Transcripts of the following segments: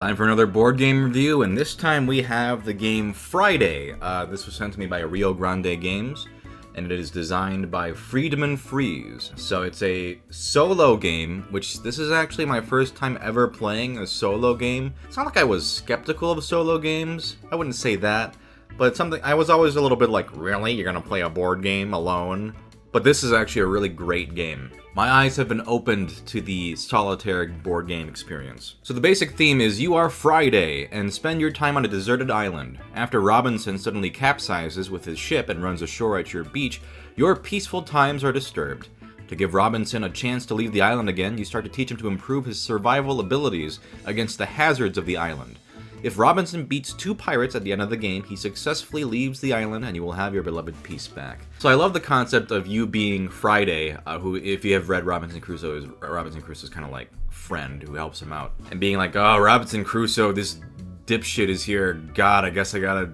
Time for another board game review, and this time we have the game Friday. This was sent to me by Rio Grande Games, and it is designed by Friedman Freeze. So it's a solo game, which this is actually my first time ever playing a solo game. It's not like I was skeptical of solo games, I wouldn't say that, but it's something I was always a little bit like, really? You're gonna play a board game alone? But this is actually a really great game. My eyes have been opened to the solitaire board game experience. So the basic theme is you are Friday and spend your time on a deserted island. After Robinson suddenly capsizes with his ship and runs ashore at your beach, your peaceful times are disturbed. To give Robinson a chance to leave the island again, you start to teach him to improve his survival abilities against the hazards of the island. If Robinson beats 2 pirates at the end of the game, he successfully leaves the island and you will have your beloved peace back. So I love the concept of you being Friday, who, if you have read Robinson Crusoe's kind of like friend who helps him out. And being like, oh, Robinson Crusoe, this dipshit is here. God, I guess I gotta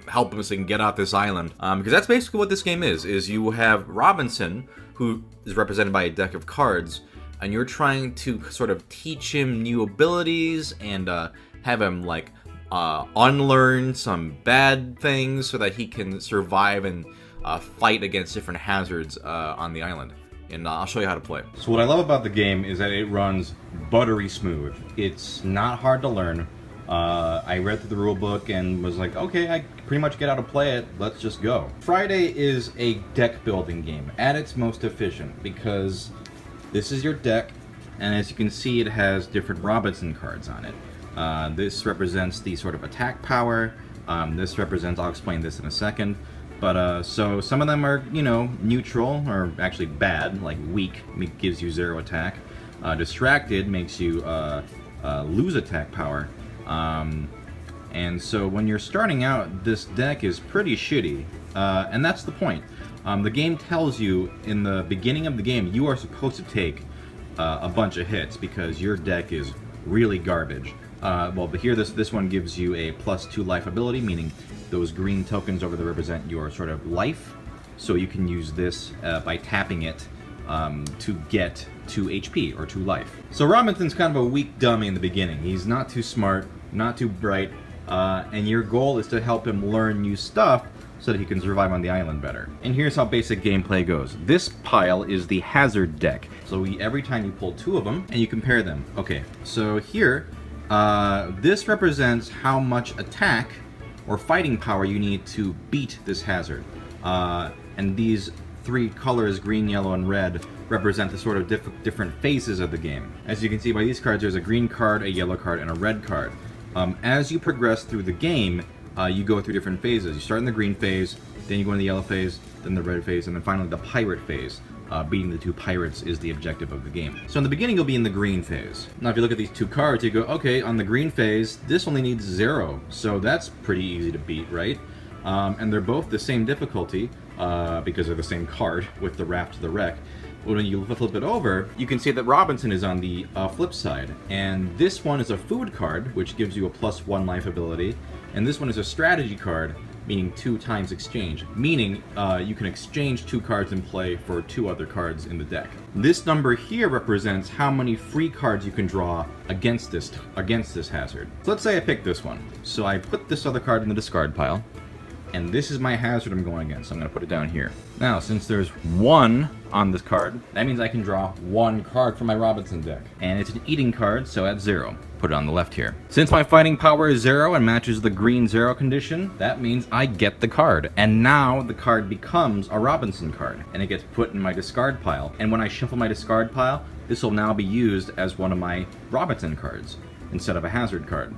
help him so he can get off this island. Because that's basically what this game is you have Robinson, who is represented by a deck of cards, and you're trying to sort of teach him new abilities and have him like unlearn some bad things so that he can survive and fight against different hazards on the island. And I'll show you how to play. So what I love about the game is that it runs buttery smooth. It's not hard to learn. I read through the rule book and was like, okay, I pretty much get how to play it. Let's just go. Friday is a deck building game at its most efficient because this is your deck, and as you can see, it has different Robinson cards on it. This represents the sort of attack power. This represents, I'll explain this in a second. But so some of them are, you know, neutral or actually bad, like weak gives you 0 attack. Distracted makes you lose attack power. And so when you're starting out, this deck is pretty shitty, and that's the point. The game tells you in the beginning of the game you are supposed to take a bunch of hits because your deck is really garbage. But here this one gives you a +2 life ability, meaning those green tokens over there represent your sort of life. So you can use this by tapping it to get 2 HP or 2 life. So Robinson's kind of a weak dummy in the beginning. He's not too smart, not too bright, and your goal is to help him learn new stuff so that he can survive on the island better. And here's how basic gameplay goes. This pile is the hazard deck. So every time you pull 2 of them and you compare them. Okay, so here, this represents how much attack or fighting power you need to beat this hazard. And these 3 colors, green, yellow, and red, represent the sort of different phases of the game. As you can see by these cards, there's a green card, a yellow card, and a red card. As you progress through the game, you go through different phases. You start in the green phase, then you go in the yellow phase, then the red phase, and then finally the pirate phase. Beating the 2 pirates is the objective of the game. So in the beginning, you'll be in the green phase. Now, if you look at these 2 cards, you go, okay, on the green phase, this only needs 0, so that's pretty easy to beat, right? And they're both the same difficulty, because they're the same card with the Raft to the Wreck. But when you flip it over, you can see that Robinson is on the flip side. And this one is a food card, which gives you a +1 life ability. And this one is a strategy card, meaning 2 times exchange, meaning you can exchange 2 cards in play for 2 other cards in the deck. This number here represents how many free cards you can draw against this hazard. So let's say I pick this one. So I put this other card in the discard pile, and this is my hazard I'm going against. So I'm going to put it down here. Now, since there's 1 on this card, that means I can draw 1 card from my Robinson deck. And it's an eating card, so at 0. Put it on the left here. Since my fighting power is 0 and matches the green 0 condition, that means I get the card. And now the card becomes a Robinson card, and it gets put in my discard pile. And when I shuffle my discard pile, this will now be used as one of my Robinson cards instead of a hazard card.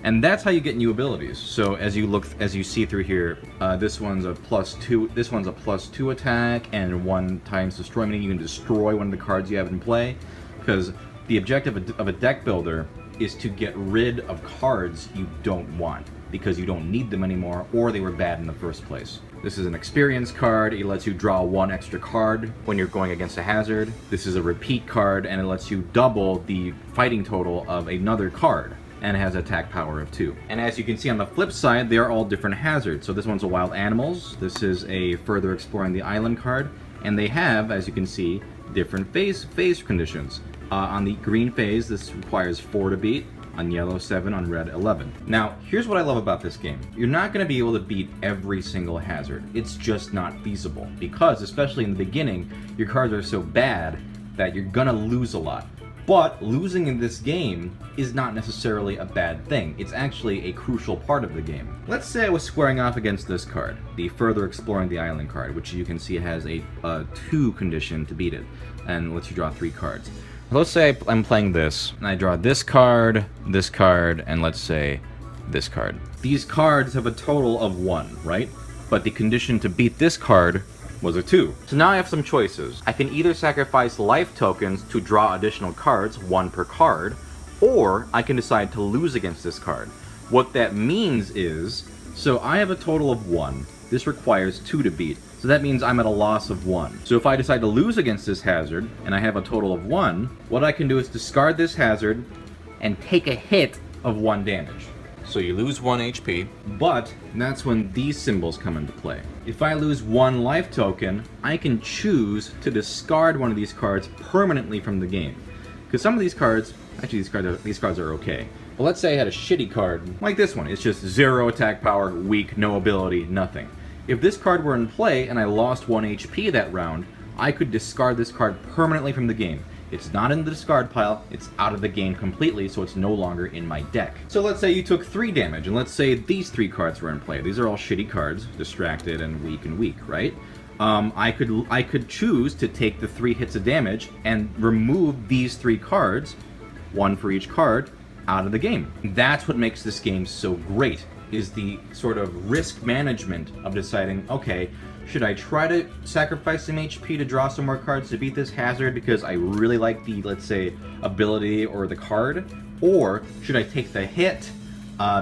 And that's how you get new abilities. So as you see through here, this one's a +2. This one's a +2 attack and 1 times destroy, meaning you can destroy one of the cards you have in play. Because the objective of a deck builder is to get rid of cards you don't want because you don't need them anymore or they were bad in the first place. This is an experience card. It lets you draw 1 extra card when you're going against a hazard. This is a repeat card, and it lets you double the fighting total of another card, and it has attack power of 2. And as you can see on the flip side, they are all different hazards. So this one's a wild animals. This is a further exploring the island card, and they have, as you can see, different phase conditions. On the green phase, this requires 4 to beat. on yellow 7, on red 11. Now, here's what I love about this game. You're not going to be able to beat every single hazard. It's just not feasible because, especially in the beginning, your cards are so bad that you're going to lose a lot. But losing in this game is not necessarily a bad thing. It's actually a crucial part of the game. Let's say I was squaring off against this card, the Further Exploring the Island card, which you can see has a 2 condition to beat it, and lets you draw 3 cards. Let's say I'm playing this, and I draw this card, and let's say this card. These cards have a total of 1, right? But the condition to beat this card was a 2. So now I have some choices. I can either sacrifice life tokens to draw additional cards, 1 per card, or I can decide to lose against this card. What that means is, so I have a total of 1. This requires 2 to beat. So that means I'm at a loss of 1. So if I decide to lose against this hazard, and I have a total of 1, what I can do is discard this hazard and take a hit of 1 damage. So you lose 1 HP, but that's when these symbols come into play. If I lose 1 life token, I can choose to discard one of these cards permanently from the game. Because some of these cards, actually these cards are okay. But let's say I had a shitty card, like this one. It's just 0 attack power, weak, no ability, nothing. If this card were in play and I lost 1 HP that round, I could discard this card permanently from the game. It's not in the discard pile, it's out of the game completely, so it's no longer in my deck. So let's say you took 3 damage, and let's say these 3 cards were in play. These are all shitty cards, distracted and weak, right? I could choose to take the 3 hits of damage and remove these 3 cards, 1 for each card, out of the game. That's what makes this game so great, is the sort of risk management of deciding, okay, should I try to sacrifice some HP to draw some more cards to beat this hazard because I really like the, let's say, ability or the card? Or should I take the hit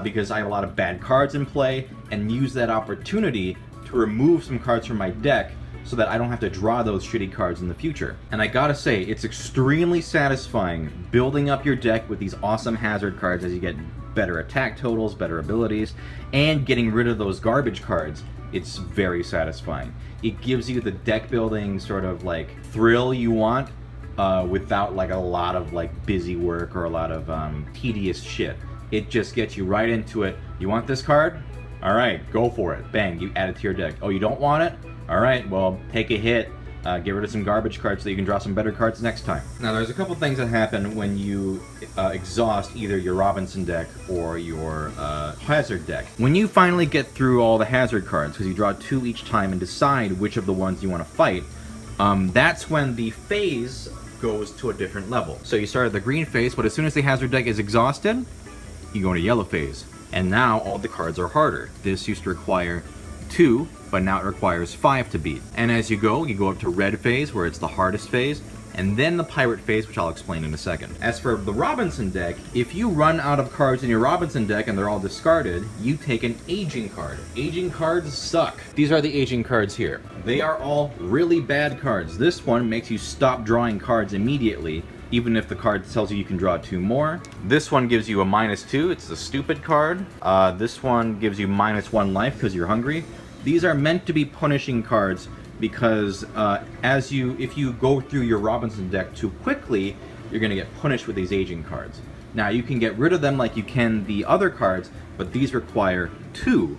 because I have a lot of bad cards in play and use that opportunity to remove some cards from my deck so that I don't have to draw those shitty cards in the future? And I gotta say, it's extremely satisfying building up your deck with these awesome hazard cards as you get better attack totals, better abilities, and getting rid of those garbage cards. It's very satisfying. It gives you the deck building sort of like thrill you want without like a lot of like busy work or a lot of tedious shit. It just gets you right into it. You want this card? All right, go for it. Bang, you add it to your deck. Oh, you don't want it? All right, well, take a hit. Get rid of some garbage cards so you can draw some better cards next time. Now, there's a couple things that happen when you exhaust either your Robinson deck or your hazard deck. When you finally get through all the hazard cards, because you draw 2 each time and decide which of the ones you want to fight, that's when the phase goes to a different level. So you start at the green phase, but as soon as the hazard deck is exhausted, you go into yellow phase. And now all the cards are harder. This used to require 2, but now it requires 5 to beat. And as you go up to red phase, where it's the hardest phase, and then the pirate phase, which I'll explain in a second. As for the Robinson deck, if you run out of cards in your Robinson deck and they're all discarded, you take an aging card. Aging cards suck. These are the aging cards here. They are all really bad cards. This one makes you stop drawing cards immediately, even if the card tells you can draw 2 more. This one gives you a -2, it's a stupid card. This one gives you -1 life because you're hungry. These are meant to be punishing cards because if you go through your Robinson deck too quickly, you're going to get punished with these aging cards. Now, you can get rid of them like you can the other cards, but these require 2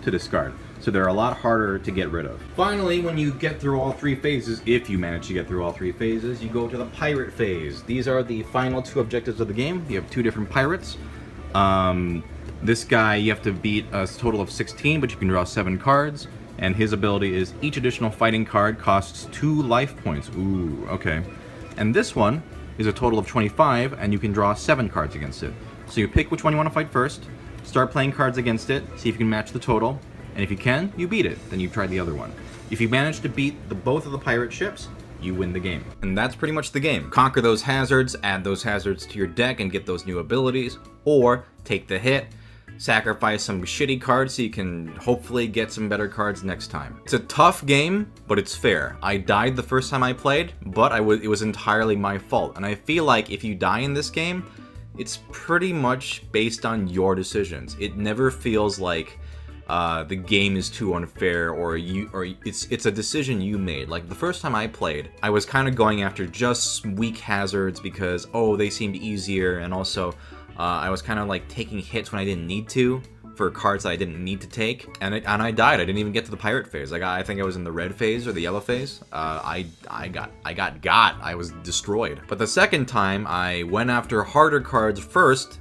to discard. So they're a lot harder to get rid of. Finally, when you get through all 3 phases, if you manage to get through all 3 phases, you go to the pirate phase. These are the final 2 objectives of the game. You have 2 different pirates. This guy, you have to beat a total of 16, but you can draw 7 cards. And his ability is each additional fighting card costs 2 life points. Ooh, okay. And this one is a total of 25, and you can draw 7 cards against it. So you pick which one you want to fight first, start playing cards against it, see if you can match the total, and if you can, you beat it. Then you've tried the other one. If you manage to beat both of the pirate ships, you win the game. And that's pretty much the game. Conquer those hazards, add those hazards to your deck and get those new abilities, or take the hit, sacrifice some shitty cards so you can hopefully get some better cards next time. It's a tough game, but it's fair. I died the first time I played, but it was entirely my fault. And I feel like if you die in this game, it's pretty much based on your decisions. It never feels like the game is too unfair or it's a decision you made. Like the first time I played, I was kind of going after just weak hazards because, oh, they seemed easier, and also I was kind of like taking hits when I didn't need to for cards that I didn't need to take, and I died. I didn't even get to the pirate phase. I think I was in the red phase or the yellow phase. I was destroyed. But the second time, I went after harder cards first.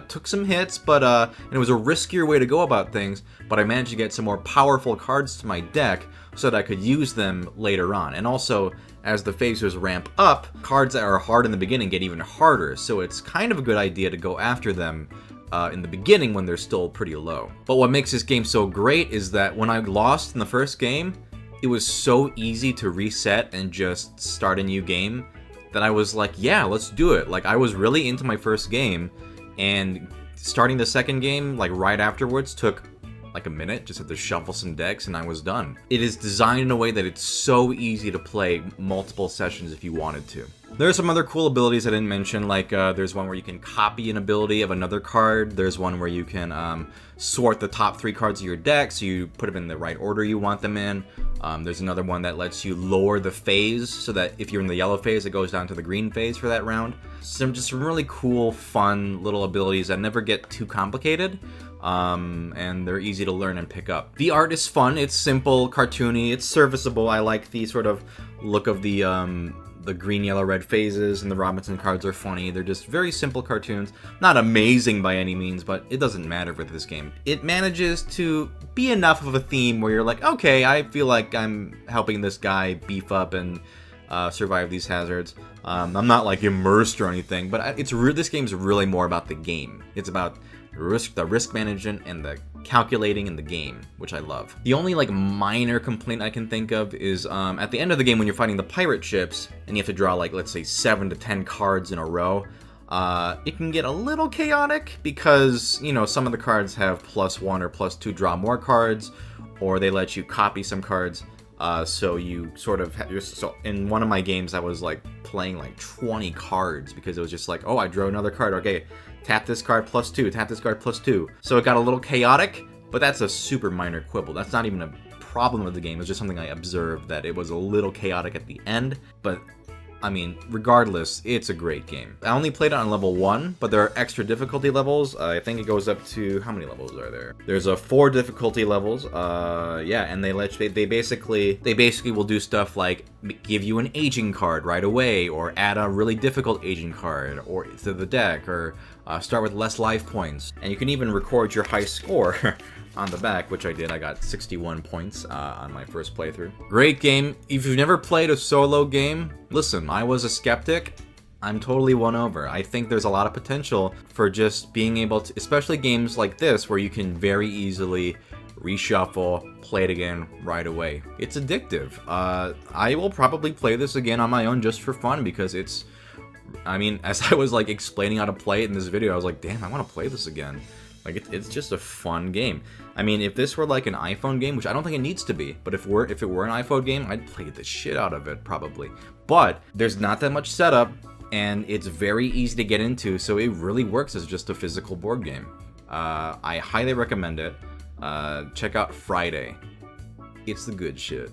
Took some hits, but and it was a riskier way to go about things, but I managed to get some more powerful cards to my deck so that I could use them later on. And also, as the phases ramp up, cards that are hard in the beginning get even harder, so it's kind of a good idea to go after them in the beginning when they're still pretty low. But what makes this game so great is that when I lost in the first game, it was so easy to reset and just start a new game that I was like, yeah, let's do it. Like, I was really into my first game, and starting the second game, like right afterwards, took like a minute. Just had to shuffle some decks and I was done. It is designed in a way that it's so easy to play multiple sessions if you wanted to. There are some other cool abilities I didn't mention, like there's one where you can copy an ability of another card. There's one where you can sort the top 3 cards of your deck, so you put them in the right order you want them in. There's another one that lets you lower the phase, so that if you're in the yellow phase, it goes down to the green phase for that round. Just some really cool, fun little abilities that never get too complicated, and they're easy to learn and pick up. The art is fun. It's simple, cartoony, it's serviceable. I like the sort of look of the green, yellow, red phases, and the Robinson cards are funny. They're just very simple cartoons. Not amazing by any means, but it doesn't matter with this game. It manages to be enough of a theme where you're like, okay, I feel like I'm helping this guy beef up and survive these hazards. I'm not like immersed or anything, but this game's really more about the game. It's about the risk management and the calculating in the game, which I love. The only like minor complaint I can think of is at the end of the game when you're fighting the pirate ships and you have to draw like, let's say 7 to 10 cards in a row, it can get a little chaotic because, you know, some of the cards have +1 or +2 draw more cards, or they let you copy some cards. So you sort of so in one of my games I was like playing like 20 cards because it was just like, oh, I drew another card, okay, tap this card +2, tap this card +2. So it got a little chaotic, but that's a super minor quibble. That's not even a problem with the game. It's just something I observed, that it was a little chaotic at the end. But I mean, regardless, it's a great game. I only played it on level 1, but there are extra difficulty levels. I think it goes up to, how many levels are there? There's 4 difficulty levels. Yeah, and they basically will do stuff like give you an aging card right away, or add a really difficult aging card or to the deck, or start with less life points. And you can even record your high score on the back, which I did. I got 61 points on my first playthrough. Great game. If you've never played a solo game, listen, I was a skeptic. I'm totally won over. I think there's a lot of potential for just being able to, especially games like this where you can very easily reshuffle, play it again right away. It's addictive. I will probably play this again on my own just for fun because it's, I mean, as I was like explaining how to play it in this video, I was like, damn, I want to play this again. Like, it's just a fun game. I mean, if this were like an iPhone game, which I don't think it needs to be, but if it were an iPhone game, I'd play the shit out of it, probably. But there's not that much setup, and it's very easy to get into, so it really works as just a physical board game. I highly recommend it. Check out Friday. It's the good shit.